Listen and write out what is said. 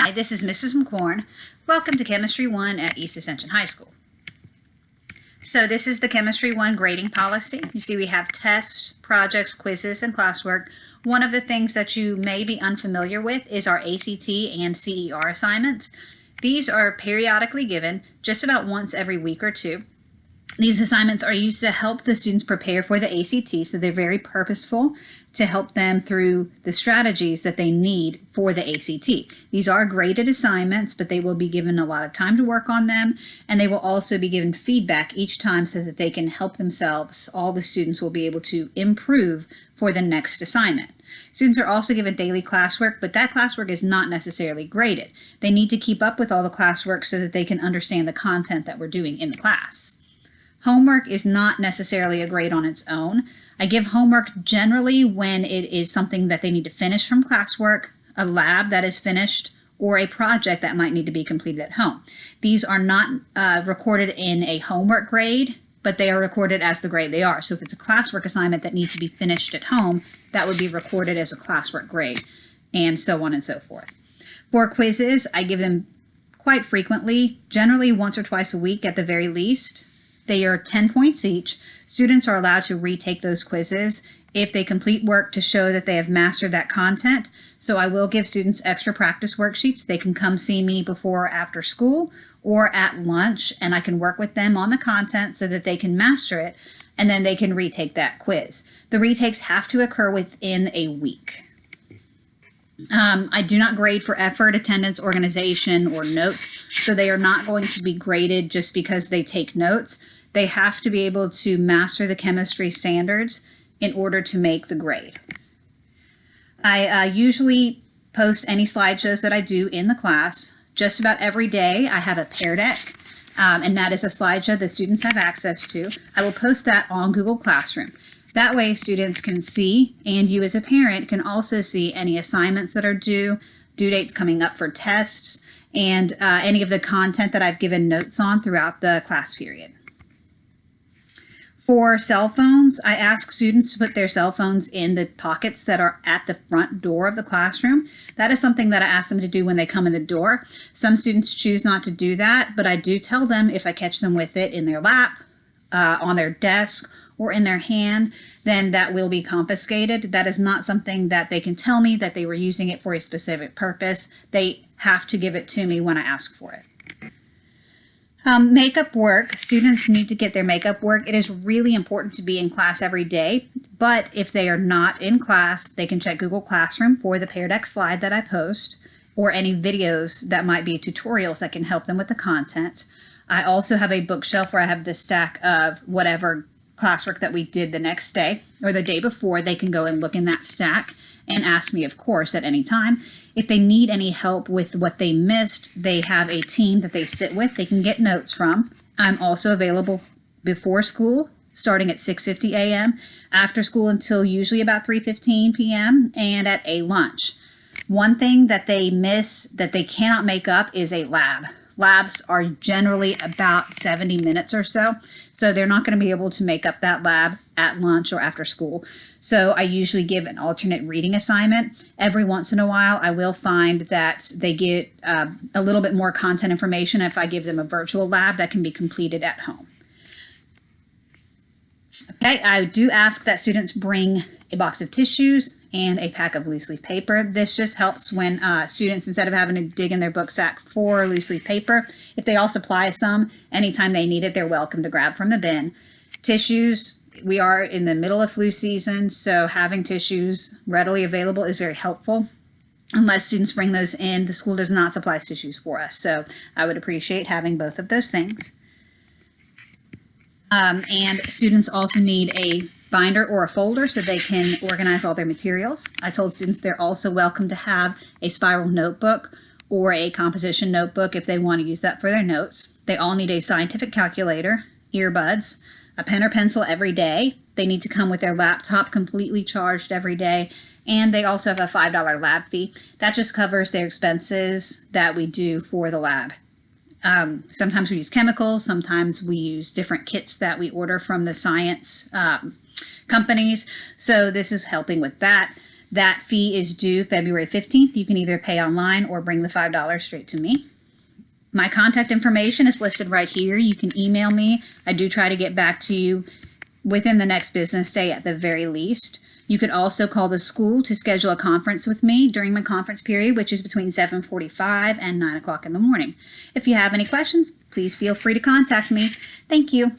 Hi, this is Mrs. McQuarn. Welcome to Chemistry 1 at East Ascension High School. So this is the Chemistry 1 grading policy. You see we have tests, projects, quizzes, and classwork. One of the things that you may be unfamiliar with is our ACT and CER assignments. These are periodically given just about once every week or two. These assignments are used to help the students prepare for the ACT, so they're very purposeful to help them through the strategies that they need for the ACT. These are graded assignments, but they will be given a lot of time to work on them, and they will also be given feedback each time so that they can help themselves. All the students will be able to improve for the next assignment. Students are also given daily classwork, but that classwork is not necessarily graded. They need to keep up with all the classwork so that they can understand the content that we're doing in the class. Homework is not necessarily a grade on its own. I give homework generally when it is something that they need to finish from classwork, a lab that is finished, or a project that might need to be completed at home. These are not recorded in a homework grade, but they are recorded as the grade they are. So if it's a classwork assignment that needs to be finished at home, that would be recorded as a classwork grade, and so on and so forth. For quizzes, I give them quite frequently, generally once or twice a week at the very least. They are 10 points each. Students are allowed to retake those quizzes if they complete work to show that they have mastered that content. So I will give students extra practice worksheets. They can come see me before or after school or at lunch, and I can work with them on the content so that they can master it, and then they can retake that quiz. The retakes have to occur within a week. I do not grade for effort, attendance, organization, or notes, so they are not going to be graded just because they take notes. They have to be able to master the chemistry standards in order to make the grade. I usually post any slideshows that I do in the class. Just about every day I have a Pear Deck, and that is a slideshow that students have access to. I will post that on Google Classroom. That way students can see, and you as a parent can also see any assignments that are due dates coming up for tests, and any of the content that I've given notes on throughout the class period. For cell phones, I ask students to put their cell phones in the pockets that are at the front door of the classroom. That is something that I ask them to do when they come in the door. Some students choose not to do that, but I do tell them if I catch them with it in their lap, on their desk, or in their hand, then that will be confiscated. That is not something that they can tell me that they were using it for a specific purpose. They have to give it to me when I ask for it. Makeup work. Students need to get their makeup work. It is really important to be in class every day, but if they are not in class, they can check Google Classroom for the Pear Deck slide that I post, or any videos that might be tutorials that can help them with the content. I also have a bookshelf where I have the stack of whatever classwork that we did the next day or the day before. They can go and look in that stack and ask me, of course, at any time. If they need any help with what they missed, they have a team that they sit with. They can get notes from. I'm also available before school, starting at 6:50 a.m., after school until usually about 3:15 p.m., and at a lunch. One thing that they miss that they cannot make up is a lab. Labs are generally about 70 minutes or so they're not going to be able to make up that lab at lunch or after school. So I usually give an alternate reading assignment. Every once in a while, I will find that they get a little bit more content information if I give them a virtual lab that can be completed at home. Okay, I do ask that students bring a box of tissues and a pack of loose leaf paper. This just helps when students, instead of having to dig in their book sack for loose leaf paper, if they all supply some, anytime they need it, they're welcome to grab from the bin. Tissues, we are in the middle of flu season, so having tissues readily available is very helpful. Unless students bring those in, the school does not supply tissues for us, so I would appreciate having both of those things. And students also need a binder or a folder so they can organize all their materials. I told students they're also welcome to have a spiral notebook or a composition notebook if they want to use that for their notes. They all need a scientific calculator, earbuds, a pen or pencil every day. They need to come with their laptop completely charged every day, and they also have a $5 lab fee. That just covers their expenses that we do for the lab. Sometimes we use chemicals, sometimes we use different kits that we order from the science companies, so this is helping with that. That fee is due February 15th. You can either pay online or bring the $5 straight to me. My contact information is listed right here. You can email me. I do try to get back to you within the next business day at the very least. You could also call the school to schedule a conference with me during my conference period, which is between 7:45 and 9 o'clock in the morning. If you have any questions, please feel free to contact me. Thank you.